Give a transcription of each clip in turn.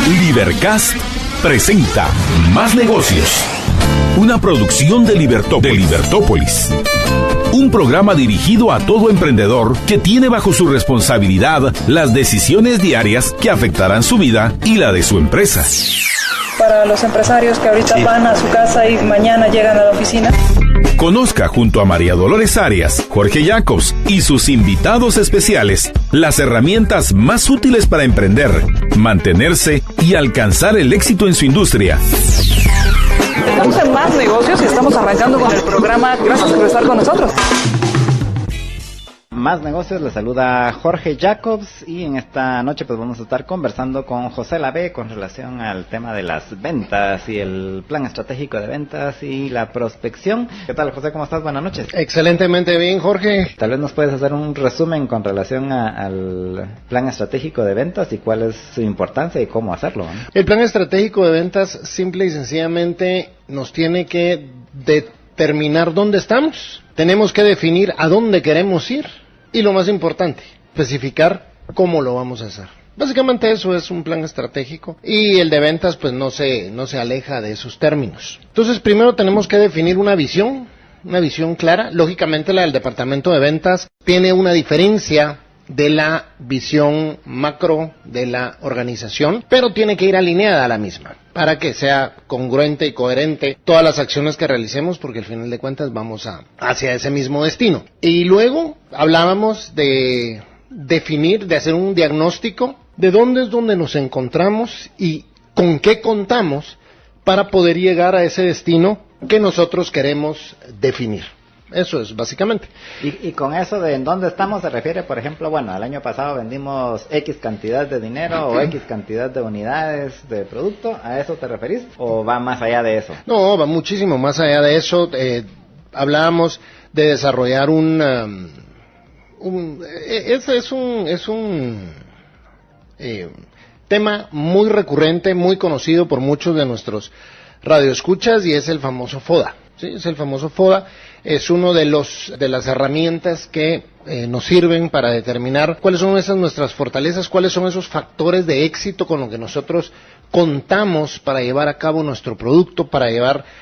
Libercast presenta Más Negocios, una producción de Libertópolis. Un programa dirigido a todo emprendedor que tiene bajo su responsabilidad las decisiones diarias que afectarán su vida y la de su empresa. Para los empresarios que ahorita van a su casa y mañana llegan a la oficina. Conozca junto a María Dolores Arias, Jorge Jacobs y sus invitados especiales las herramientas más útiles para emprender, mantenerse y alcanzar el éxito en su industria. Estamos en Más Negocios y estamos arrancando con el programa. Gracias por estar con nosotros. Más Negocios, les saluda Jorge Jacobs y en esta noche pues vamos a estar conversando con José Lavé con relación al tema de las ventas y el plan estratégico de ventas y la prospección. ¿Qué tal, José? ¿Cómo estás? Buenas noches. Excelentemente bien, Jorge. Tal vez nos puedes hacer un resumen con relación al plan estratégico de ventas y cuál es su importancia y cómo hacerlo, ¿no? El plan estratégico de ventas simple y sencillamente nos tiene que determinar dónde estamos. Tenemos que definir a dónde queremos ir. Y lo más importante, especificar cómo lo vamos a hacer. Básicamente eso es un plan estratégico y el de ventas pues no se aleja de esos términos. Entonces primero tenemos que definir una visión clara. Lógicamente la del departamento de ventas tiene una diferencia de la visión macro de la organización, pero tiene que ir alineada a la misma para que sea congruente y coherente todas las acciones que realicemos, porque al final de cuentas vamos hacia ese mismo destino. Y luego hablábamos de definir, de hacer un diagnóstico de dónde es donde nos encontramos y con qué contamos para poder llegar a ese destino que nosotros queremos definir. Eso es básicamente. Y con eso de en dónde estamos se refiere, por ejemplo, bueno, el año pasado vendimos X cantidad de dinero o X cantidad de unidades de producto. ¿A eso te referís? ¿O va más allá de eso? No, va muchísimo más allá de eso. Hablábamos de desarrollar es un tema muy recurrente, muy conocido por muchos de nuestros radioescuchas y es el famoso FODA. Sí, es el famoso FODA. Es uno de las herramientas que nos sirven para determinar cuáles son esas nuestras fortalezas, cuáles son esos factores de éxito con los que nosotros contamos para llevar a cabo nuestro producto, para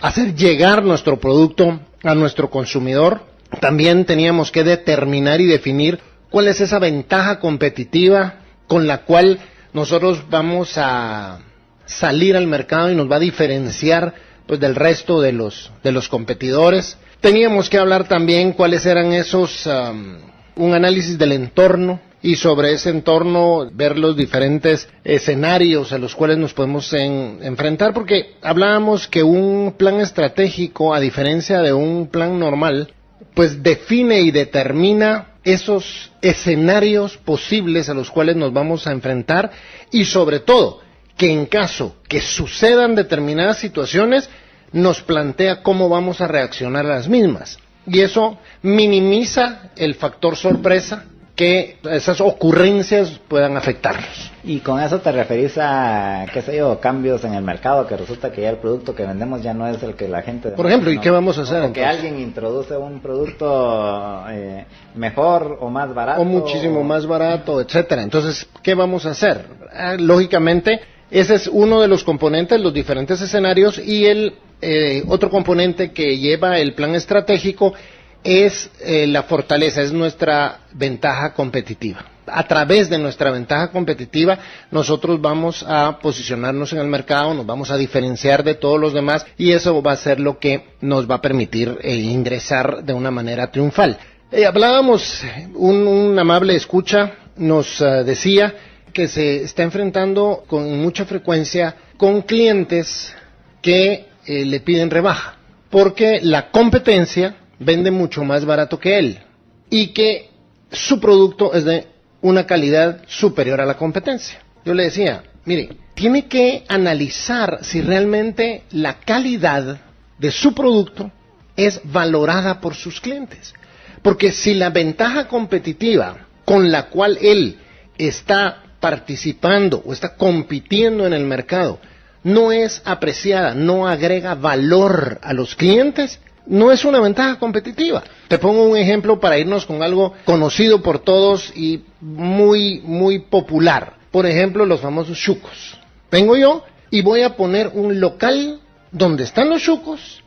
hacer llegar nuestro producto a nuestro consumidor. También teníamos que determinar y definir cuál es esa ventaja competitiva con la cual nosotros vamos a salir al mercado y nos va a diferenciar pues del resto de los competidores. Teníamos que hablar también cuáles eran un análisis del entorno y sobre ese entorno ver los diferentes escenarios a los cuales nos podemos enfrentar, porque hablábamos que un plan estratégico, a diferencia de un plan normal, pues define y determina esos escenarios posibles a los cuales nos vamos a enfrentar y sobre todo que en caso que sucedan determinadas situaciones nos plantea cómo vamos a reaccionar a las mismas. Y eso minimiza el factor sorpresa que esas ocurrencias puedan afectarnos. ¿Y con eso te referís a, qué sé yo, cambios en el mercado, que resulta que ya el producto que vendemos ya no es el que la gente... Por ejemplo, ¿y qué vamos a hacer? O que alguien introduce un producto mejor o más barato. O muchísimo más barato, etcétera. Entonces, ¿qué vamos a hacer? Lógicamente, ese es uno de los componentes, los diferentes escenarios, y el otro componente que lleva el plan estratégico es la fortaleza, es nuestra ventaja competitiva. A través de nuestra ventaja competitiva nosotros vamos a posicionarnos en el mercado, nos vamos a diferenciar de todos los demás y eso va a ser lo que nos va a permitir ingresar de una manera triunfal. Hablábamos, un amable escucha nos decía que se está enfrentando con mucha frecuencia con clientes que le piden rebaja, porque la competencia vende mucho más barato que él y que su producto es de una calidad superior a la competencia. Yo le decía, mire, tiene que analizar si realmente la calidad de su producto es valorada por sus clientes, porque si la ventaja competitiva con la cual él está participando o está compitiendo en el mercado no es apreciada, no agrega valor a los clientes, no es una ventaja competitiva. Te pongo un ejemplo para irnos con algo conocido por todos y muy, muy popular. Por ejemplo, los famosos chucos. Vengo yo y voy a poner un local donde están los chucos,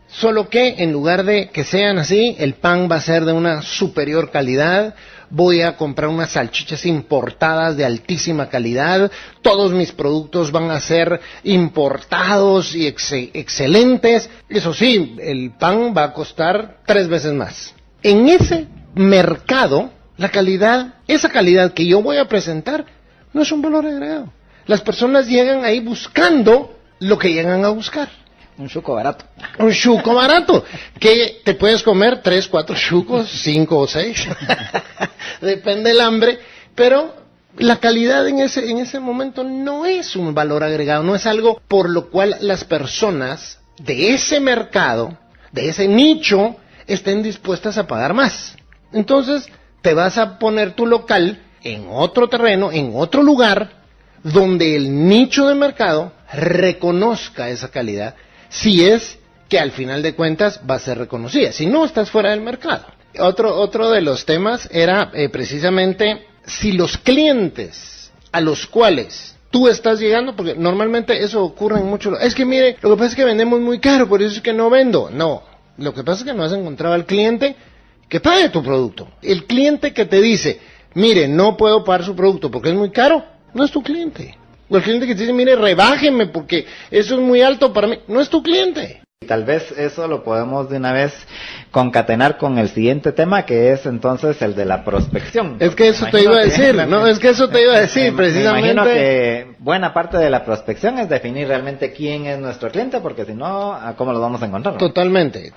solo que en lugar de que sean así, el pan va a ser de una superior calidad. Voy a comprar unas salchichas importadas de altísima calidad, todos mis productos van a ser importados y excelentes. Eso sí, el pan va a costar 3 veces más. En ese mercado, la calidad, esa calidad que yo voy a presentar, no es un valor agregado. Las personas llegan ahí buscando lo que llegan a buscar. Un chuco barato. Un chuco barato, que te puedes comer 3, 4 chucos, 5 o 6, depende del hambre, pero la calidad en ese momento no es un valor agregado, no es algo por lo cual las personas de ese mercado, de ese nicho, estén dispuestas a pagar más. Entonces, te vas a poner tu local en otro terreno, en otro lugar, donde el nicho de mercado reconozca esa calidad, si es que al final de cuentas va a ser reconocida. Si no, estás fuera del mercado. Otro de los temas era precisamente si los clientes a los cuales tú estás llegando, porque normalmente eso ocurre en muchos. Es que mire, lo que pasa es que vendemos muy caro, por eso es que no vendo. No, lo que pasa es que no has encontrado al cliente que pague tu producto. El cliente que te dice, mire, no puedo pagar su producto porque es muy caro, no es tu cliente. O el cliente que te dice, mire, rebájeme porque eso es muy alto para mí, no es tu cliente. Tal vez eso lo podemos de una vez concatenar con el siguiente tema, que es entonces el de la prospección. Es que eso te iba a decir, ¿no? Es que eso te iba a decir, precisamente. Me imagino que buena parte de la prospección es definir realmente quién es nuestro cliente, porque si no, ¿cómo lo vamos a encontrar? Totalmente.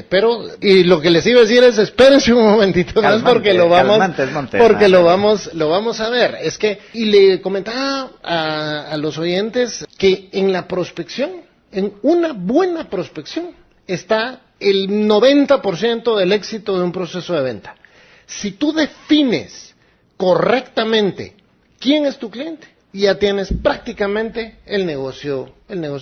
Pero, y lo que les iba a decir es, espérense un momentito, no es porque lo vamos, lo vamos a ver. Es que, y le comentaba a los oyentes que en la prospección, en una buena prospección, está el 90% del éxito de un proceso de venta. Si tú defines correctamente quién es tu cliente, ya tienes prácticamente el negocio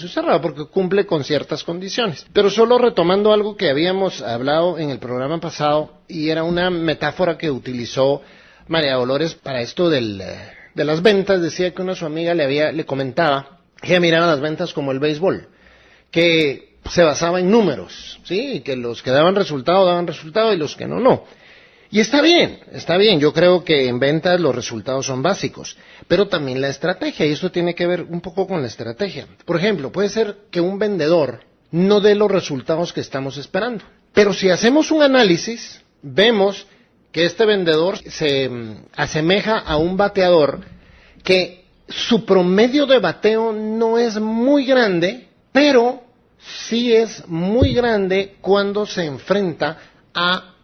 cerrado, porque cumple con ciertas condiciones. Pero solo retomando algo que habíamos hablado en el programa pasado, y era una metáfora que utilizó María Dolores para esto de las ventas. Decía que una su amiga le comentaba que ella miraba las ventas como el béisbol, que se basaba en números, ¿sí? Y que los que daban resultado y los que no. Y está bien, yo creo que en ventas los resultados son básicos, pero también la estrategia, y esto tiene que ver un poco con la estrategia. Por ejemplo, puede ser que un vendedor no dé los resultados que estamos esperando, pero si hacemos un análisis, vemos que este vendedor se asemeja a un bateador que su promedio de bateo no es muy grande, pero sí es muy grande cuando se enfrenta a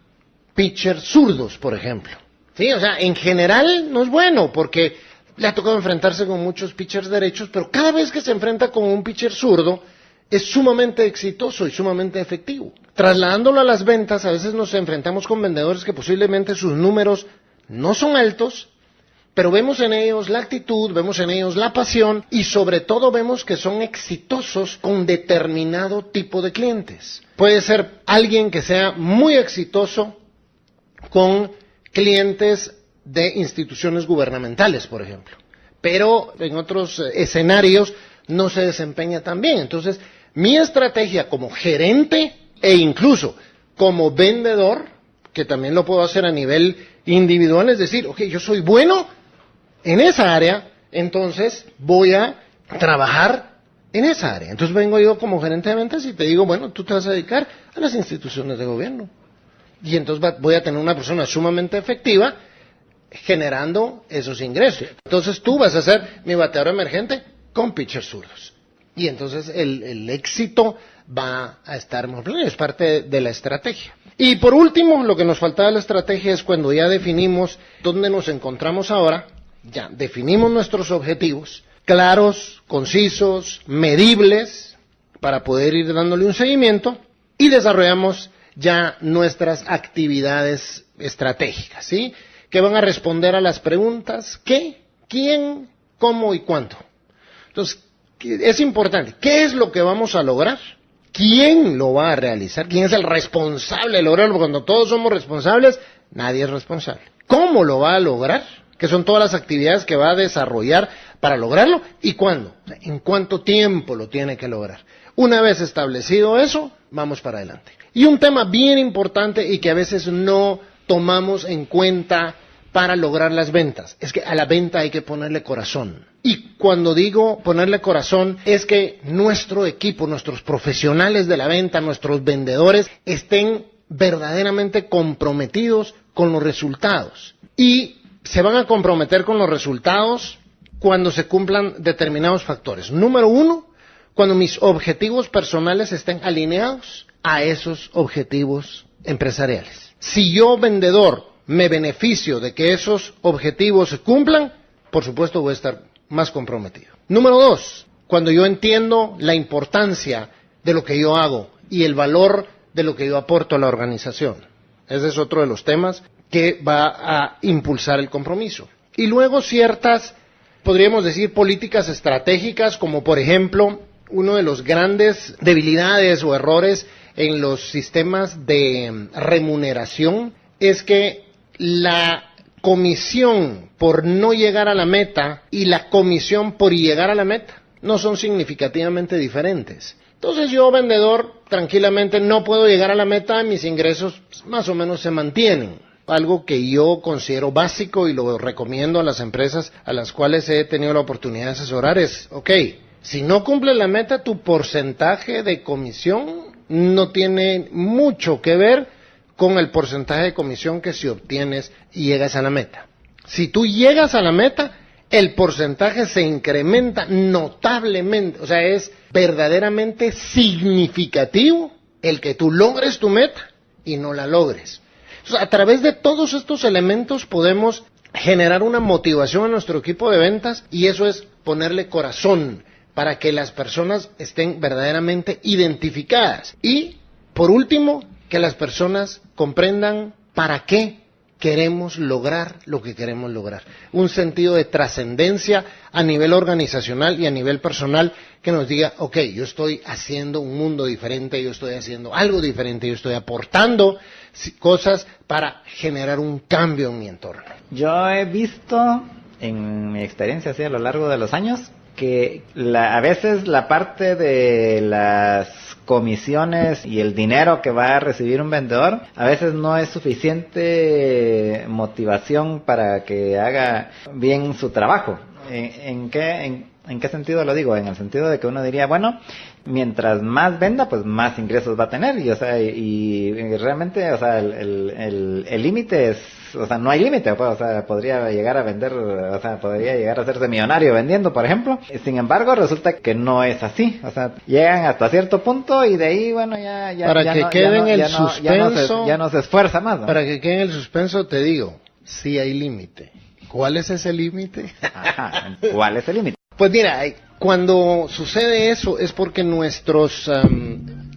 pitchers zurdos, por ejemplo. Sí, o sea, en general no es bueno porque le ha tocado enfrentarse con muchos pitchers derechos, pero cada vez que se enfrenta con un pitcher zurdo es sumamente exitoso y sumamente efectivo. Trasladándolo a las ventas, a veces nos enfrentamos con vendedores que posiblemente sus números no son altos, pero vemos en ellos la actitud, vemos en ellos la pasión y sobre todo vemos que son exitosos con determinado tipo de clientes. Puede ser alguien que sea muy exitoso con clientes de instituciones gubernamentales, por ejemplo, pero en otros escenarios no se desempeña tan bien. Entonces, mi estrategia como gerente e incluso como vendedor, que también lo puedo hacer a nivel individual, es decir, ok, yo soy bueno en esa área, entonces voy a trabajar en esa área. Entonces vengo yo como gerente de ventas y te digo, bueno, tú te vas a dedicar a las instituciones de gobierno. Y entonces voy a tener una persona sumamente efectiva generando esos ingresos. Entonces tú vas a ser mi bateador emergente con pitchers zurdos. Y entonces el éxito va a estar muy pleno, es parte de la estrategia. Y por último, lo que nos faltaba de la estrategia es cuando ya definimos dónde nos encontramos ahora, ya definimos nuestros objetivos, claros, concisos, medibles, para poder ir dándole un seguimiento, y desarrollamos ya nuestras actividades estratégicas, ¿sí? Que van a responder a las preguntas ¿qué?, ¿quién?, ¿cómo? y ¿cuándo? Entonces, es importante, ¿qué es lo que vamos a lograr? ¿Quién lo va a realizar? ¿Quién es el responsable de lograrlo? Porque cuando todos somos responsables, nadie es responsable. ¿Cómo lo va a lograr? Que son todas las actividades que va a desarrollar para lograrlo y cuándo, en cuánto tiempo lo tiene que lograr. Una vez establecido eso, vamos para adelante. Y un tema bien importante y que a veces no tomamos en cuenta para lograr las ventas, es que a la venta hay que ponerle corazón. Y cuando digo ponerle corazón, es que nuestro equipo, nuestros profesionales de la venta, nuestros vendedores, estén verdaderamente comprometidos con los resultados. Y se van a comprometer con los resultados cuando se cumplan determinados factores. Número 1, cuando mis objetivos personales estén alineados a esos objetivos empresariales. Si yo, vendedor, me beneficio de que esos objetivos se cumplan, por supuesto voy a estar más comprometido. Número 2, cuando yo entiendo la importancia de lo que yo hago y el valor de lo que yo aporto a la organización. Ese es otro de los temas que va a impulsar el compromiso. Y luego ciertas, podríamos decir, políticas estratégicas, como por ejemplo, uno de los grandes debilidades o errores en los sistemas de remuneración es que la comisión por no llegar a la meta y la comisión por llegar a la meta no son significativamente diferentes. Entonces yo, vendedor, tranquilamente no puedo llegar a la meta, mis ingresos más o menos se mantienen. Algo que yo considero básico y lo recomiendo a las empresas a las cuales he tenido la oportunidad de asesorar es, si no cumples la meta, tu porcentaje de comisión no tiene mucho que ver con el porcentaje de comisión que si obtienes y llegas a la meta. Si tú llegas a la meta, el porcentaje se incrementa notablemente, o sea, es verdaderamente significativo el que tú logres tu meta y no la logres. Entonces, a través de todos estos elementos podemos generar una motivación a nuestro equipo de ventas y eso es ponerle corazón para que las personas estén verdaderamente identificadas. Y, por último, que las personas comprendan para qué queremos lograr lo que queremos lograr. Un sentido de trascendencia a nivel organizacional y a nivel personal que nos diga, yo estoy haciendo un mundo diferente, yo estoy haciendo algo diferente, yo estoy aportando cosas para generar un cambio en mi entorno. Yo he visto, en mi experiencia así a lo largo de los años, que a veces la parte de las comisiones y el dinero que va a recibir un vendedor a veces no es suficiente motivación para que haga bien su trabajo. ¿En qué sentido lo digo? En el sentido de que uno diría, mientras más venda, pues más ingresos va a tener y realmente, el límite es, no hay límite, pues, podría llegar a vender, podría llegar a hacerse millonario vendiendo, por ejemplo. Sin embargo, resulta que no es así, llegan hasta cierto punto y de ahí, ya no se esfuerza más, ¿no? Para que quede en el suspenso, te digo, sí hay límite. ¿Cuál es ese límite? Ajá, ¿cuál es el límite? Pues mira, cuando sucede eso es porque nuestros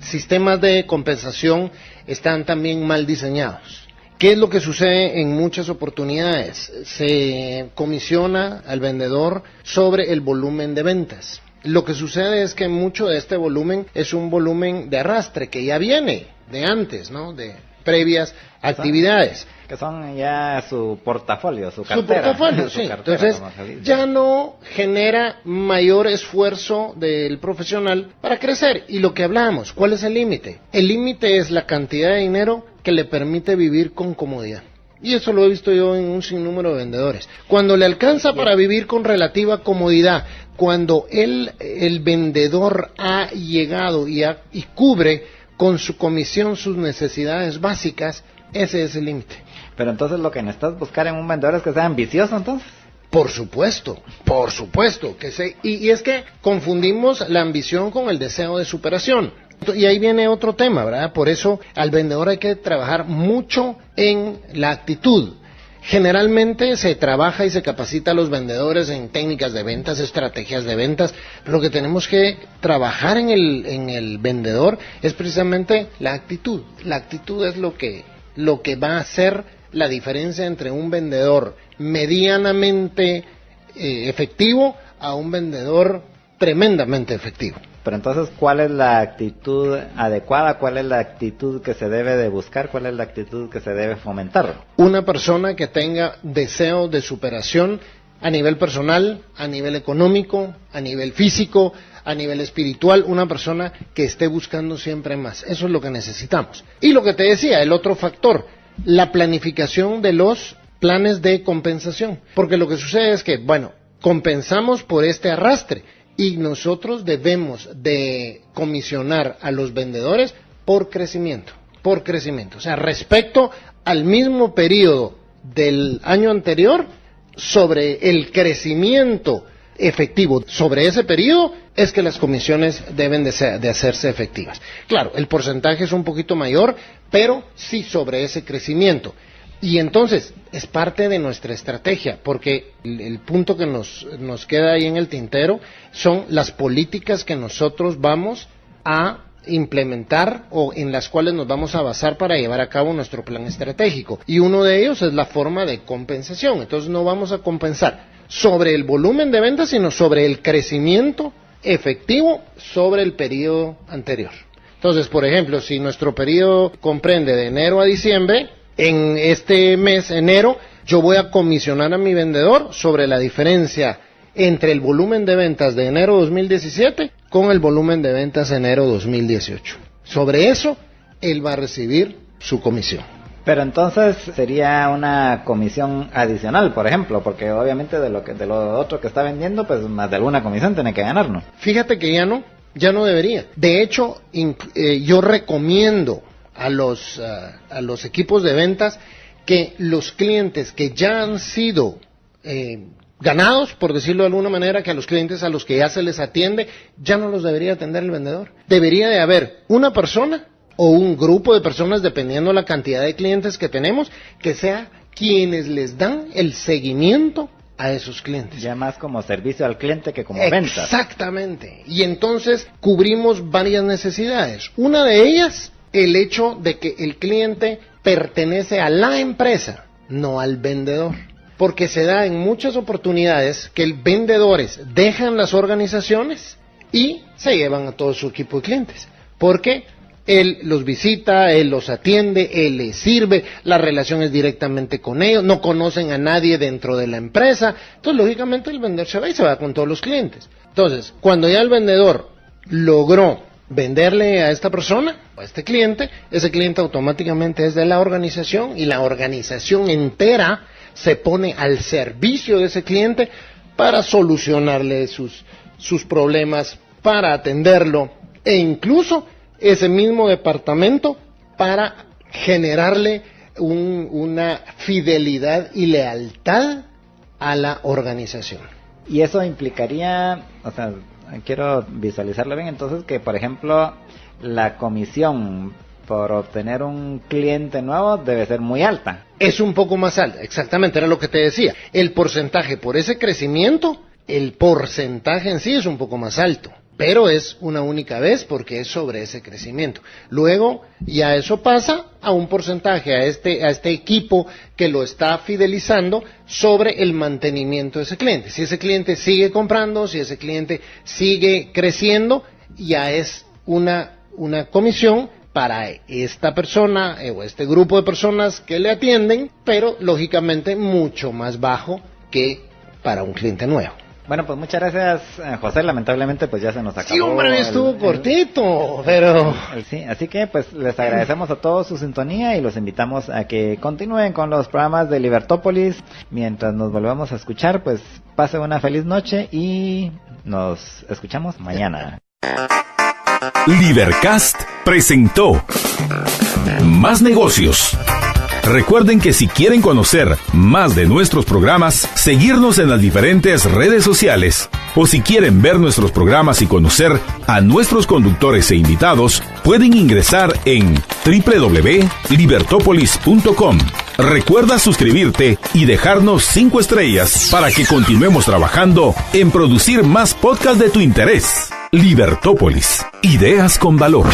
sistemas de compensación están también mal diseñados. ¿Qué es lo que sucede en muchas oportunidades? Se comisiona al vendedor sobre el volumen de ventas. Lo que sucede es que mucho de este volumen es un volumen de arrastre que ya viene de antes, ¿no? De previas actividades. Que son ya su portafolio, su cartera. Su portafolio, sí. Entonces, ya no genera mayor esfuerzo del profesional para crecer. Y lo que hablamos, ¿cuál es el límite? El límite es la cantidad de dinero que le permite vivir con comodidad. Y eso lo he visto yo en un sinnúmero de vendedores. Cuando le alcanza para vivir con relativa comodidad, cuando el vendedor ha llegado y cubre con su comisión sus necesidades básicas, ese es el límite. Pero entonces lo que necesitas buscar en un vendedor es que sea ambicioso, entonces. Por supuesto, y es que confundimos la ambición con el deseo de superación. Y ahí viene otro tema, ¿verdad? Por eso al vendedor hay que trabajar mucho en la actitud. Generalmente se trabaja y se capacita a los vendedores en técnicas de ventas, estrategias de ventas. Lo que tenemos que trabajar en el vendedor es precisamente la actitud. La actitud es lo que va a hacer la diferencia entre un vendedor medianamente efectivo a un vendedor tremendamente efectivo. Pero entonces, ¿cuál es la actitud adecuada? ¿Cuál es la actitud que se debe de buscar? ¿Cuál es la actitud que se debe fomentar? Una persona que tenga deseo de superación a nivel personal, a nivel económico, a nivel físico, a nivel espiritual, una persona que esté buscando siempre más. Eso es lo que necesitamos. Y lo que te decía, el otro factor, la planificación de los planes de compensación. Porque lo que sucede es que, bueno, compensamos por este arrastre y nosotros debemos de comisionar a los vendedores por crecimiento. O sea, respecto al mismo periodo del año anterior, sobre el crecimiento efectivo sobre ese periodo, es que las comisiones deben de hacerse efectivas. Claro, el porcentaje es un poquito mayor, pero sí sobre ese crecimiento. Y entonces, es parte de nuestra estrategia, porque el punto que nos queda ahí en el tintero son las políticas que nosotros vamos a implementar o en las cuales nos vamos a basar para llevar a cabo nuestro plan estratégico. Y uno de ellos es la forma de compensación. Entonces no vamos a compensar sobre el volumen de ventas, sino sobre el crecimiento efectivo sobre el periodo anterior. Entonces, por ejemplo, si nuestro periodo comprende de enero a diciembre, en este mes, enero, yo voy a comisionar a mi vendedor sobre la diferencia entre el volumen de ventas de enero 2017 con el volumen de ventas de enero 2018. Sobre eso, él va a recibir su comisión. Pero entonces sería una comisión adicional, por ejemplo, porque obviamente de lo otro que está vendiendo, pues más de alguna comisión tiene que ganar, ¿no? Fíjate que ya no debería. De hecho, yo recomiendo a los equipos de ventas que los clientes que ya han sido ganados, por decirlo de alguna manera, que a los clientes a los que ya se les atiende, ya no los debería atender el vendedor. Debería de haber una persona o un grupo de personas, dependiendo la cantidad de clientes que tenemos, que sea quienes les dan el seguimiento a esos clientes. Ya más como servicio al cliente que como ventas. Exactamente. Y entonces cubrimos varias necesidades. Una de ellas, el hecho de que el cliente pertenece a la empresa, no al vendedor. Porque se da en muchas oportunidades que vendedores dejan las organizaciones y se llevan a todo su equipo de clientes. Porque él los visita, él los atiende, él les sirve, la relación es directamente con ellos, no conocen a nadie dentro de la empresa. Entonces, lógicamente, el vendedor se va y se va con todos los clientes. Entonces, cuando ya el vendedor logró venderle a esta persona, a este cliente, ese cliente automáticamente es de la organización y la organización entera se pone al servicio de ese cliente para solucionarle sus problemas, para atenderlo e incluso ese mismo departamento para generarle una fidelidad y lealtad a la organización. Y eso implicaría, o sea, quiero visualizarlo bien, entonces que por ejemplo la comisión por obtener un cliente nuevo debe ser muy alta. Es un poco más alta, exactamente, era lo que te decía. El porcentaje por ese crecimiento, el porcentaje en sí es un poco más alto, pero es una única vez porque es sobre ese crecimiento. Luego ya eso pasa a un porcentaje, a este equipo que lo está fidelizando sobre el mantenimiento de ese cliente. Si ese cliente sigue comprando, si ese cliente sigue creciendo, ya es una comisión para esta persona o este grupo de personas que le atienden, pero lógicamente mucho más bajo que para un cliente nuevo. Bueno, pues muchas gracias, José. Lamentablemente, pues ya se nos acabó. Sí, hombre, estuvo cortito, pero... Sí, así que pues les agradecemos a todos su sintonía y los invitamos a que continúen con los programas de Libertópolis. Mientras nos volvemos a escuchar, pues pasen una feliz noche y nos escuchamos mañana. Libercast presentó Más Negocios. Recuerden que si quieren conocer más de nuestros programas, seguirnos en las diferentes redes sociales, o si quieren ver nuestros programas y conocer a nuestros conductores e invitados, pueden ingresar en www.libertopolis.com. Recuerda suscribirte y dejarnos 5 estrellas para que continuemos trabajando en producir más podcasts de tu interés. Libertópolis, ideas con valor.